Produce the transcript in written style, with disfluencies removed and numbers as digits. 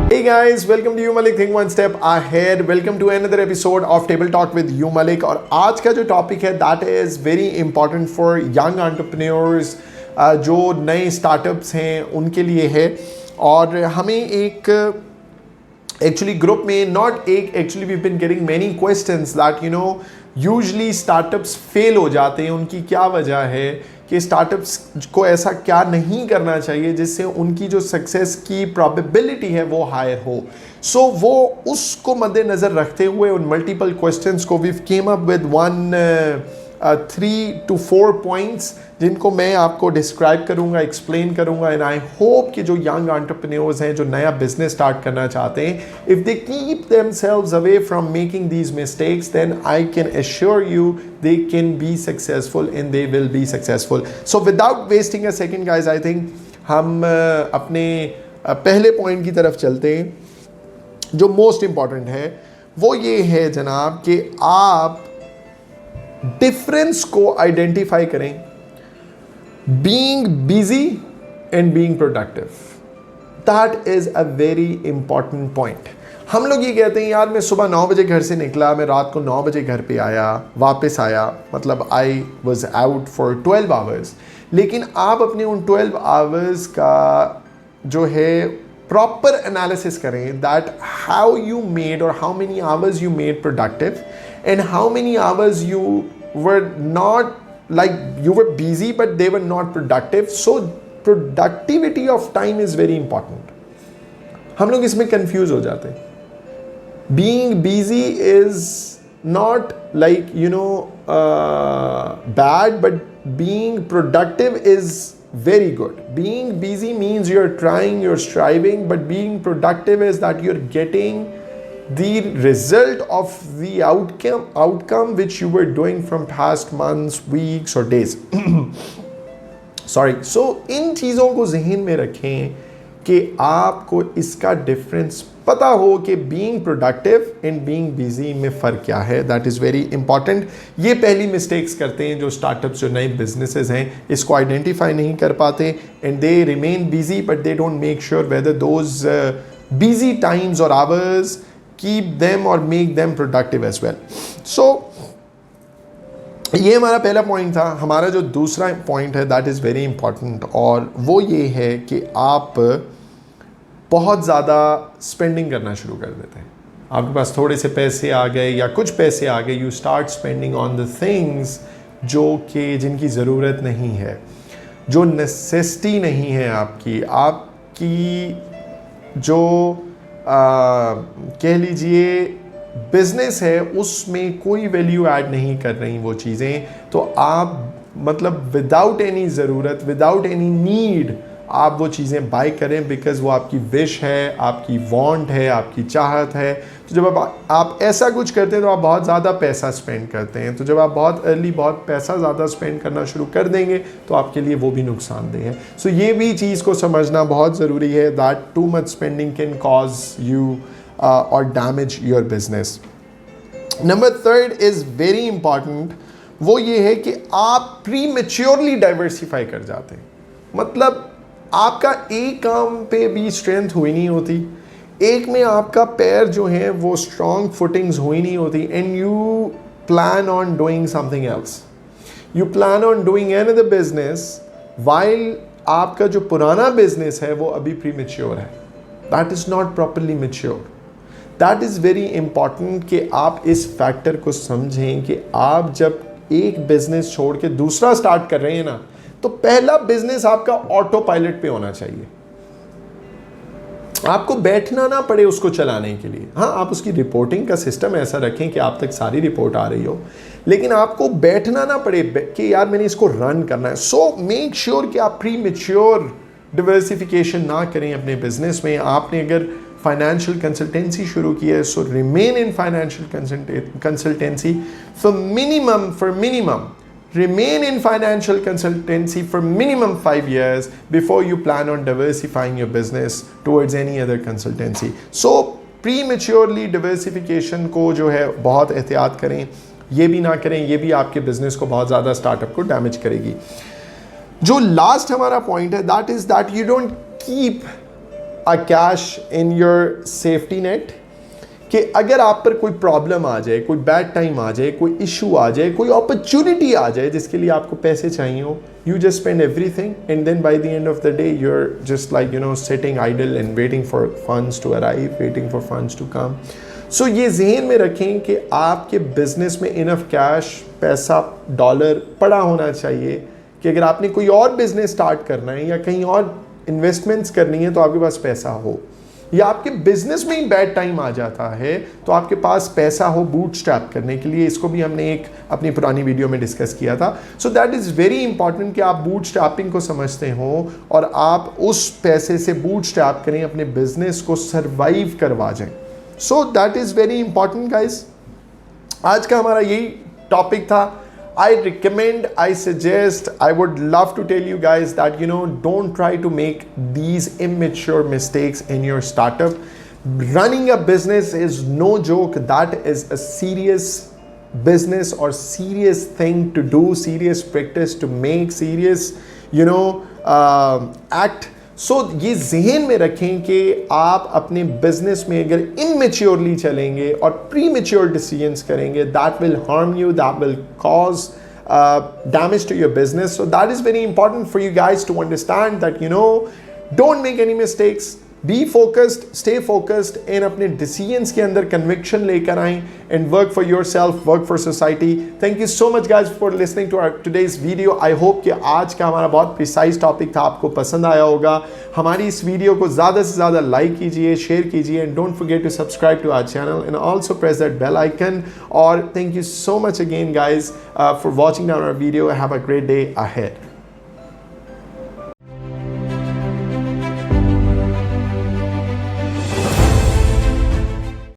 Hey guys, welcome to You Malik Think One Step Ahead. Welcome to another episode of Table Talk with You Malik. और आज का जो topic है that is very important for young entrepreneurs, जो नए startups हैं उनके लिए है. और हमें एक actually group में not एक actually we've been getting many questions that you know usually startups fail हो जाते हैं. उनकी क्या वजह है कि स्टार्टअप्स को ऐसा क्या नहीं करना चाहिए जिससे उनकी जो सक्सेस की प्रोबेबिलिटी है वो हायर हो. सो वो उसको मद्देनज़र रखते हुए उन मल्टीपल क्वेश्चंस को we came up with 3 to 4 points जिनको मैं आपको डिस्क्राइब करूंगा, एक्सप्लेन करूंगा. एंड आई होप कि जो यंग एंटरप्रेन्योर्स हैं, जो नया बिजनेस स्टार्ट करना चाहते हैं, if they keep themselves away from making these mistakes then I can assure you they can be successful and they will be successful. So without wasting a second guys, I think हम अपने पहले point की तरफ चलते हैं जो most important है. वो ये है जनाब कि आप डिफरेंस को आइडेंटिफाई करें being busy and being productive. That is a very important point. हम लोग ये कहते हैं यार मैं सुबह 9 बजे घर से निकला, मैं रात को 9 बजे घर पे आया, वापस आया, मतलब I was out for 12 hours. लेकिन आप अपने उन 12 आवर्स का जो है प्रॉपर एनालिसिस करें दैट हाउ यू मेड और how many hours you made productive and how many hours you were not, like you were busy but they were not productive. So productivity of time is very important. हम लोग इसमें confuse हो जाते हैं. Being busy is not like you know bad, but being productive is very good. Being busy means you're trying, you're striving, but being productive is that you're getting the result of the outcome which you were doing from past months, weeks or days. Sorry. So इन चीज़ों को जहन में रखें कि आपको इसका difference पता हो कि being productive and being busy में फ़र्क क्या है. That is very important. ये पहली मिस्टेक्स करते हैं जो स्टार्टअप्स, जो नए बिजनेसेस हैं, इसको आइडेंटिफाई नहीं कर पाते and they remain busy but they don't make sure whether those busy times or hours keep them or make them productive as well. So ये हमारा पहला पॉइंट था. हमारा जो दूसरा पॉइंट है दैट इज़ वेरी इंपॉर्टेंट और वो ये है कि आप बहुत ज़्यादा स्पेंडिंग करना शुरू कर देते हैं. आपके पास थोड़े से पैसे आ गए या कुछ पैसे आ गए, you start spending on the things जो कि जिनकी ज़रूरत नहीं है, जो नेसेसिटी नहीं है आपकी जो कह लीजिए बिजनेस है उसमें कोई वैल्यू ऐड नहीं कर रही वो चीज़ें. तो आप मतलब विदाउट एनी ज़रूरत, विदाउट एनी नीड आप वो चीज़ें बाय करें बिकॉज़ वो आपकी विश है, आपकी वांट है, आपकी चाहत है. तो जब आप ऐसा कुछ करते हैं तो आप बहुत ज़्यादा पैसा स्पेंड करते हैं. तो जब आप बहुत अर्ली बहुत पैसा ज़्यादा स्पेंड करना शुरू कर देंगे तो आपके लिए वो भी नुकसानदेह है. सो ये भी चीज़ को समझना बहुत ज़रूरी है that too much spending can cause you और damage your business. Number 3 is very important. वो ये है कि आप प्रीमेच्योरली डाइवर्सिफाई कर जाते हैं. मतलब आपका एक काम पे भी स्ट्रेंथ हुई नहीं होती, एक में आपका पैर जो है वो स्ट्रॉन्ग फुटिंग्स हुई नहीं होती and you plan on doing something else. You plan on doing another business while आपका जो पुराना बिजनेस है वो अभी प्रीमेच्योर है. That is not properly mature. That is very important कि आप इस फैक्टर को समझें कि आप जब एक बिजनेस छोड़ के दूसरा स्टार्ट कर रहे हैं ना, तो पहला बिजनेस आपका ऑटो पायलट पे होना चाहिए. आपको बैठना ना पड़े उसको चलाने के लिए. हाँ, आप उसकी रिपोर्टिंग का सिस्टम ऐसा रखें कि आप तक सारी रिपोर्ट आ रही हो, लेकिन आपको बैठना ना पड़े कि यार मैंने इसको रन करना है. सो मेक श्योर कि आप प्री मैच्योर डिवर्सिफिकेशन ना करें अपने बिजनेस में. आपने अगर फाइनेंशियल कंसल्टेंसी शुरू की है, so remain in financial consultancy for minimum remain in financial consultancy for minimum 5 years before you plan on diversifying your business towards any other consultancy. So prematurely diversification को जो है बहुत एहतियात करें. ये भी ना करें, ये भी आपके बिजनेस को बहुत ज़्यादा स्टार्टअप को डैमेज करेगी. जो लास्ट हमारा पॉइंट है that is that you don't keep a cash in your safety net कि अगर आप पर कोई प्रॉब्लम आ जाए, कोई बैड टाइम आ जाए, कोई इशू आ जाए, कोई अपॉर्चुनिटी आ जाए जिसके लिए आपको पैसे चाहिए हो, you just spend everything and then by the end of the day you're just like sitting idle and waiting for funds to arrive, waiting for funds to come. So ये जहन में रखें कि आपके बिजनेस में इनफ कैश, पैसा, dollar पड़ा होना चाहिए कि अगर आपने कोई और बिजनेस स्टार्ट करना है या कहीं और इन्वेस्टमेंट्स करनी है तो आपके पास पैसा हो, या आपके बिजनेस में ही बैड टाइम आ जाता है तो आपके पास पैसा हो बूटस्ट्रैप करने के लिए। इसको भी हमने एक अपनी पुरानी वीडियो में डिस्कस किया था। So that is very important कि आप बूटस्ट्रैपिंग को समझते हो और आप उस पैसे से बूटस्ट्रैप करें, अपने बिजनेस को सर्वाइव करवा जाएं। So that is very important guys. आज का हमारा यही टॉपिक था। I recommend, I suggest, I would love to tell you guys that don't try to make these immature mistakes in your startup. Running a business is no joke. That is a serious business or serious thing to do, serious practice to make, serious act. सो ये जहन में रखें कि आप अपने business में अगर immaturely चलेंगे और प्रीमेच्योर डिसीजंस करेंगे, that will harm you, that will cause damage to your business. So that is very important for you guys to understand that don't make any mistakes. Be focused, stay focused and अपने decisions के अंदर conviction लेकर आएं and work for yourself, work for society. Thank you so much guys for listening to our today's video. I hope कि आज का हमारा बहुत precise topic था, आपको पसंद आया होगा। हमारी इस वीडियो को ज़्यादा से ज़्यादा लाइक कीजिए, शेयर कीजिए and don't forget to subscribe to our channel and also press that bell icon. और thank you so much again guys for watching our video. Have a great day ahead.